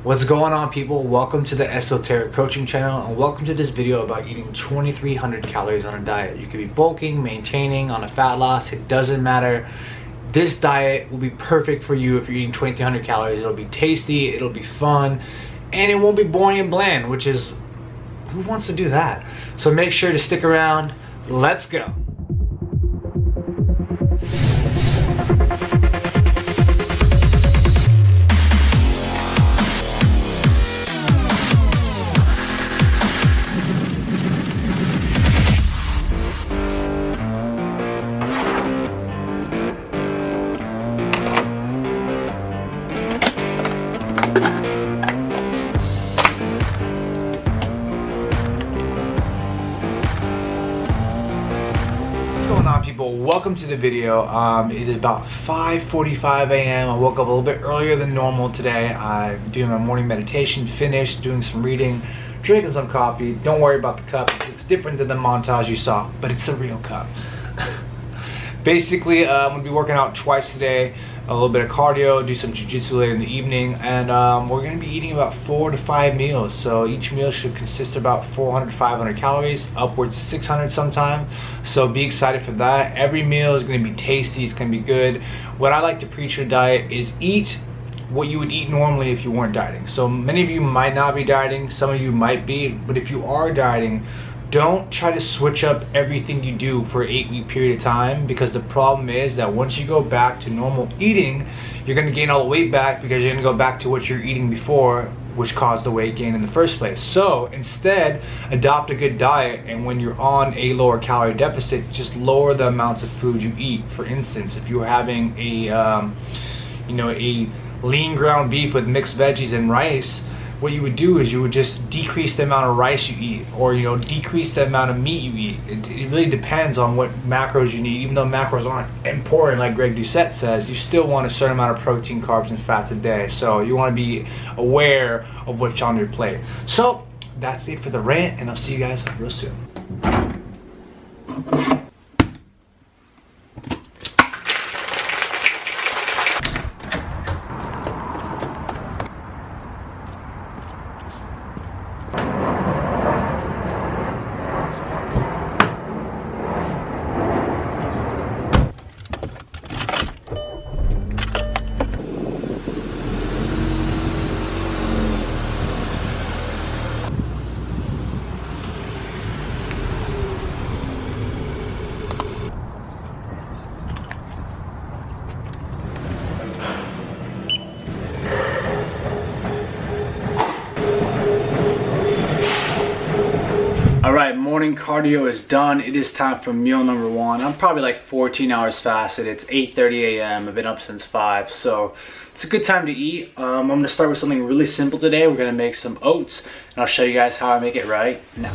What's going on, people? Welcome to the Esoteric Coaching Channel, and welcome to this video about eating 2,300 calories on a diet. You could be bulking, maintaining, on a fat loss, it doesn't matter. This diet will be perfect for you if you're eating 2,300 calories. It'll be tasty, it'll be fun, and it won't be boring and bland, which is, who wants to do that? So make sure to stick around. Let's go. People, welcome to the video. It is about 5:45 a.m. I woke up a little bit earlier than normal today. I'm doing my morning meditation, finished doing some reading, drinking some coffee. Don't worry about the cup, it's different than the montage you saw, but it's a real cup. Basically, I'm gonna be working out twice today, a little bit of cardio, do some jiu-jitsu later in the evening, and we're gonna be eating about 4 to 5 meals. So each meal should consist of about 400 to 500 calories, upwards to 600 sometime. So be excited for that. Every meal is gonna be tasty, it's gonna be good. What I like to preach in a diet is eat what you would eat normally if you weren't dieting. So many of you might not be dieting, some of you might be, but if you are dieting, don't try to switch up everything you do for an 8-week period of time, because the problem is that once you go back to normal eating, you're going to gain all the weight back because you're going to go back to what you're eating before, which caused the weight gain in the first place. So instead, adopt a good diet, and when you're on a lower calorie deficit, just lower the amounts of food you eat. For instance, if you were having a a lean ground beef with mixed veggies and rice, what you would do is you would just decrease the amount of rice you eat, or decrease the amount of meat you eat. It really depends on what macros you need. Even though macros aren't important, like Greg Doucette says, you still want a certain amount of protein, carbs, and fats a day. So you want to be aware of what's on your plate. So that's it for the rant, and I'll see you guys real soon. Alright, morning cardio is done. It is time for meal number one. I'm probably like 14 hours fasted. It's 8:30 a.m. I've been up since 5, so it's a good time to eat. I'm going to start with something really simple today. We're going to make some oats, and I'll show you guys how I make it right now.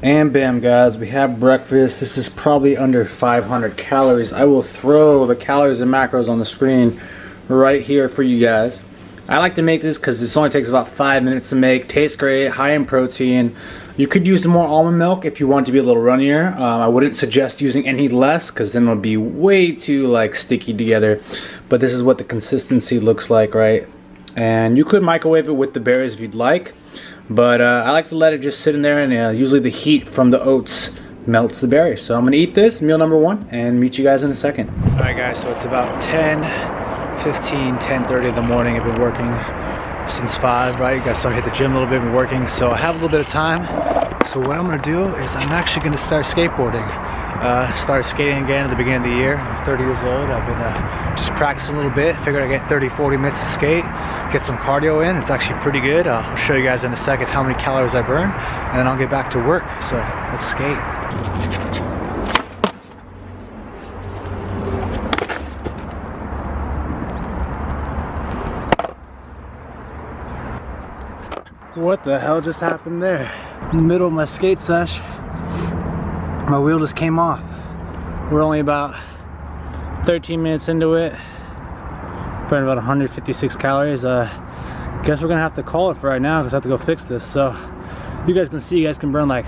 And bam, guys, we have breakfast. This is probably under 500 calories. I will throw the calories and macros on the screen right here for you guys. I like to make this because this only takes about 5 minutes to make. Tastes great, high in protein. You could use more almond milk if you want to be a little runnier. I wouldn't suggest using any less, because then it'll be way too sticky together. But this is what the consistency looks like, right? And you could microwave it with the berries if you'd like. But I like to let it just sit in there, and usually the heat from the oats melts the berries. So I'm gonna eat this, meal number one, and meet you guys in a second. All right, guys, so it's about 10:30 in the morning. I've been working since 5, right? You guys saw me hit the gym a little bit, been working, so I have a little bit of time. So what I'm gonna do is I'm actually gonna start skateboarding. Started skating again at the beginning of the year. I'm 30 years old. I've been just practicing a little bit. Figured I'd get 30-40 minutes to skate, get some cardio in. It's actually pretty good. I'll show you guys in a second how many calories I burn, and then I'll get back to work. So let's skate. What the hell just happened there? In the middle of my skate sesh, my wheel just came off. We're only about 13 minutes into it. Burning about 156 calories. Guess we're gonna have to call it for right now because I have to go fix this. So you guys can see, you guys can burn like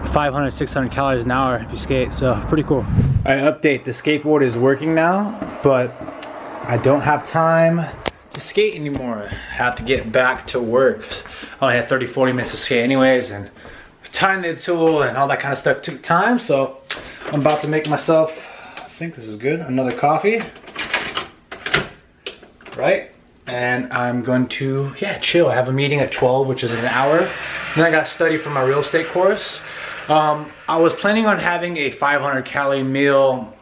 500, 600 calories an hour if you skate. So pretty cool. All right, update. The skateboard is working now, but I don't have time to skate anymore. I have to get back to work. I only had 30, 40 minutes to skate anyways, and tying the tool and all that kind of stuff took time. So I'm about to make myself, I think this is good, another coffee. Right? And I'm going to, chill. I have a meeting at 12, which is in an hour. Then I got to study for my real estate course. I was planning on having a 500 calorie meal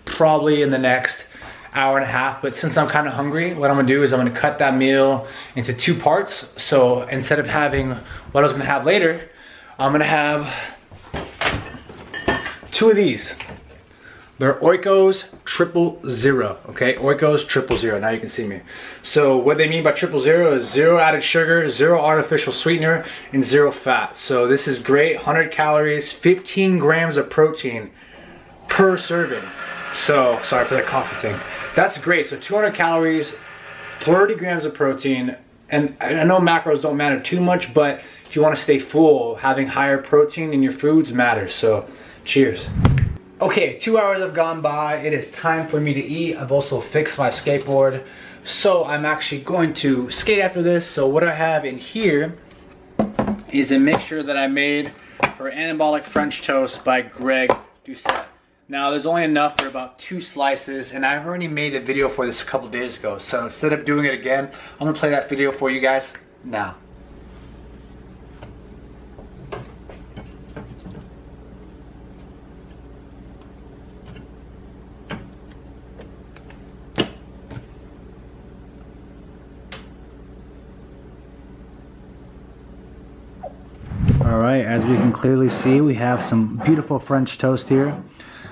probably in the next hour and a half, but since I'm kind of hungry, what I'm gonna do is I'm gonna cut that meal into 2 parts. So instead of having what I was gonna have later, I'm gonna have 2 of these. They're Oikos 000, okay? Oikos 000, now you can see me. So what they mean by 000 is 0 added sugar, 0 artificial sweetener, and 0 fat. So this is great, 100 calories, 15 grams of protein per serving. So, sorry for that coffee thing. That's great, so 200 calories, 30 grams of protein, and I know macros don't matter too much, but if you want to stay full, having higher protein in your foods matters, so cheers. Okay, 2 hours have gone by. It is time for me to eat. I've also fixed my skateboard, so I'm actually going to skate after this. So what I have in here is a mixture that I made for Anabolic French Toast by Greg Doucette. Now there's only enough for about 2 slices, and I've already made a video for this a couple days ago. So instead of doing it again, I'm gonna play that video for you guys now. All right, as we can clearly see, we have some beautiful French toast here.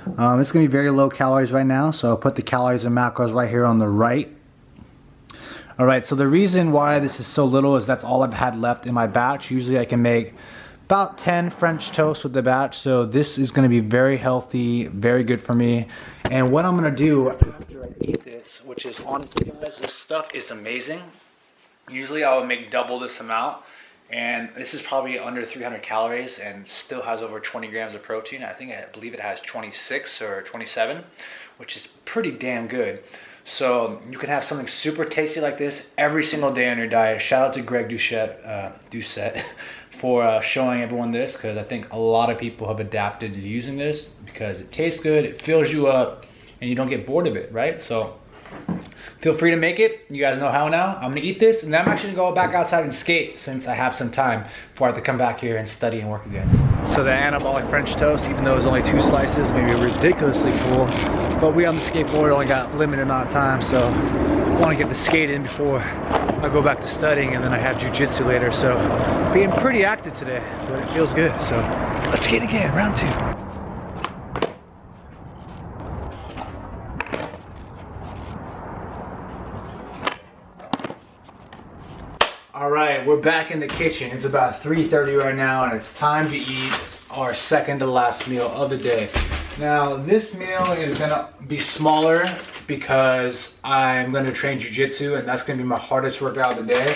It's gonna be very low calories right now, so I'll put the calories and macros right here on the right. All right, so the reason why this is so little is that's all I've had left in my batch. Usually I can make about 10 French toast with the batch, so this is gonna be very healthy, very good for me. And what I'm gonna do after I eat this, which is honestly, guys, this stuff is amazing. Usually I would make double this amount, and this is probably under 300 calories and still has over 20 grams of protein. I believe it has 26 or 27, which is pretty damn good. So you can have something super tasty like this every single day on your diet. Shout out to Greg Doucette for showing everyone this, because I think a lot of people have adapted to using this because it tastes good, it fills you up, and you don't get bored of it, right? So feel free to make it. You guys know how now. I'm gonna eat this, and then I'm actually gonna go back outside and skate since I have some time before I have to come back here and study and work again. So the Anabolic French toast, even though it's only 2 slices, maybe ridiculously full, but we on the skateboard only got a limited amount of time, so I want to get the skate in before I go back to studying, and then I have jiu-jitsu later. So being pretty active today, but it feels good. So let's skate again, round 2. All right, we're back in the kitchen. It's about 3:30 right now, and it's time to eat our second to last meal of the day. Now, this meal is gonna be smaller because I'm gonna train jiu-jitsu, and that's gonna be my hardest workout of the day.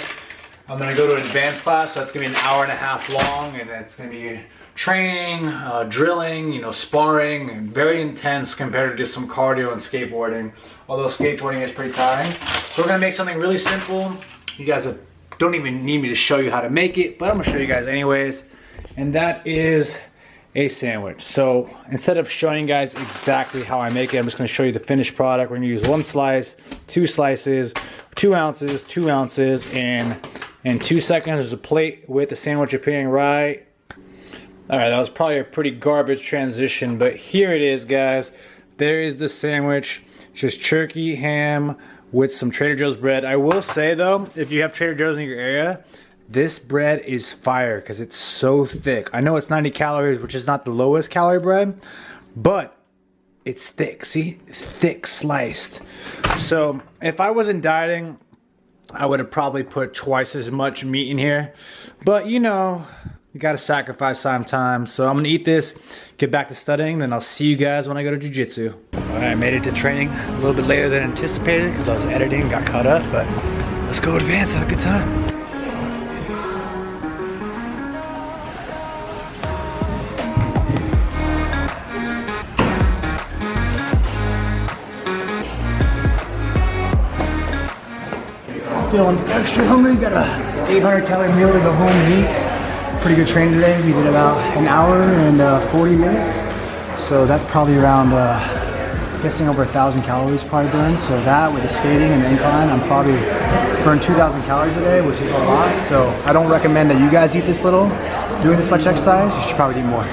I'm gonna go to an advanced class, so that's gonna be an hour and a half long, and it's gonna be training, drilling, you know, sparring, and very intense compared to just some cardio and skateboarding, although skateboarding is pretty tiring. So we're gonna make something really simple. You guys don't even need me to show you how to make it, but I'm gonna show you guys anyways, and that is a sandwich. So instead of showing you guys exactly how I make it, I'm just gonna show you the finished product. We're gonna use 1 slice, 2 slices, 2 ounces, 2 ounces, and in 2 seconds there's a plate with the sandwich appearing right. All right, that was probably a pretty garbage transition, but here it is, guys. There is the sandwich, just turkey, ham, with some Trader Joe's bread. I will say though, if you have Trader Joe's in your area, this bread is fire because it's so thick. I know it's 90 calories, which is not the lowest calorie bread, but it's thick. See, thick sliced. So if I wasn't dieting, I would have probably put twice as much meat in here, but you know, you gotta sacrifice sometimes. So I'm gonna eat this, get back to studying, then I'll see you guys when I go to jiu-jitsu. All I made it to training a little bit later than anticipated because I was editing, got caught up, but let's go advance, have a good time. Feeling extra hungry, got a 800 calorie meal to go home and eat. Pretty good training today. We did about an hour and 40 minutes. So that's probably around, guessing over 1,000 calories probably burned. So that with the skating and the incline, I'm probably burned 2,000 calories a day, which is a lot. So I don't recommend that you guys eat this little. Doing this much exercise, you should probably do more.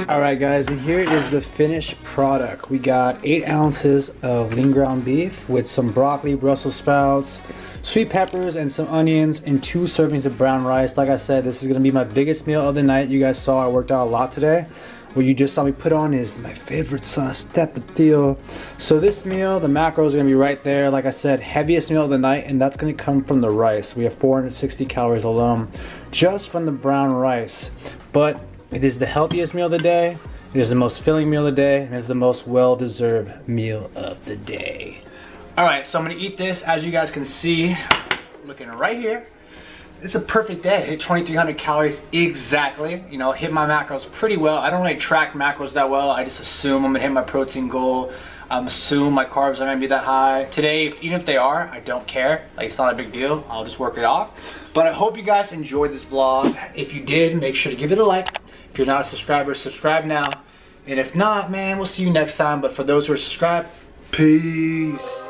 Alright guys, and here is the finished product. We got 8 ounces of lean ground beef with some broccoli, Brussels sprouts, sweet peppers, and some onions, and 2 servings of brown rice. Like I said, this is going to be my biggest meal of the night. You guys saw I worked out a lot today. What you just saw me put on is my favorite sauce, tapatio. So this meal, the macros are going to be right there. Like I said, heaviest meal of the night, and that's going to come from the rice. We have 460 calories alone just from the brown rice. But it is the healthiest meal of the day, it is the most filling meal of the day, and it is the most well-deserved meal of the day. Alright, so I'm gonna eat this. As you guys can see, looking right here, it's a perfect day. Hit 2,300 calories exactly. You know, hit my macros pretty well. I don't really track macros that well. I just assume I'm gonna hit my protein goal. Assume my carbs are gonna be that high. Today, even if they are, I don't care. Like, it's not a big deal. I'll just work it off. But I hope you guys enjoyed this vlog. If you did, make sure to give it a like. If you're not a subscriber, subscribe now. And if not, man, we'll see you next time. But for those who are subscribed, peace.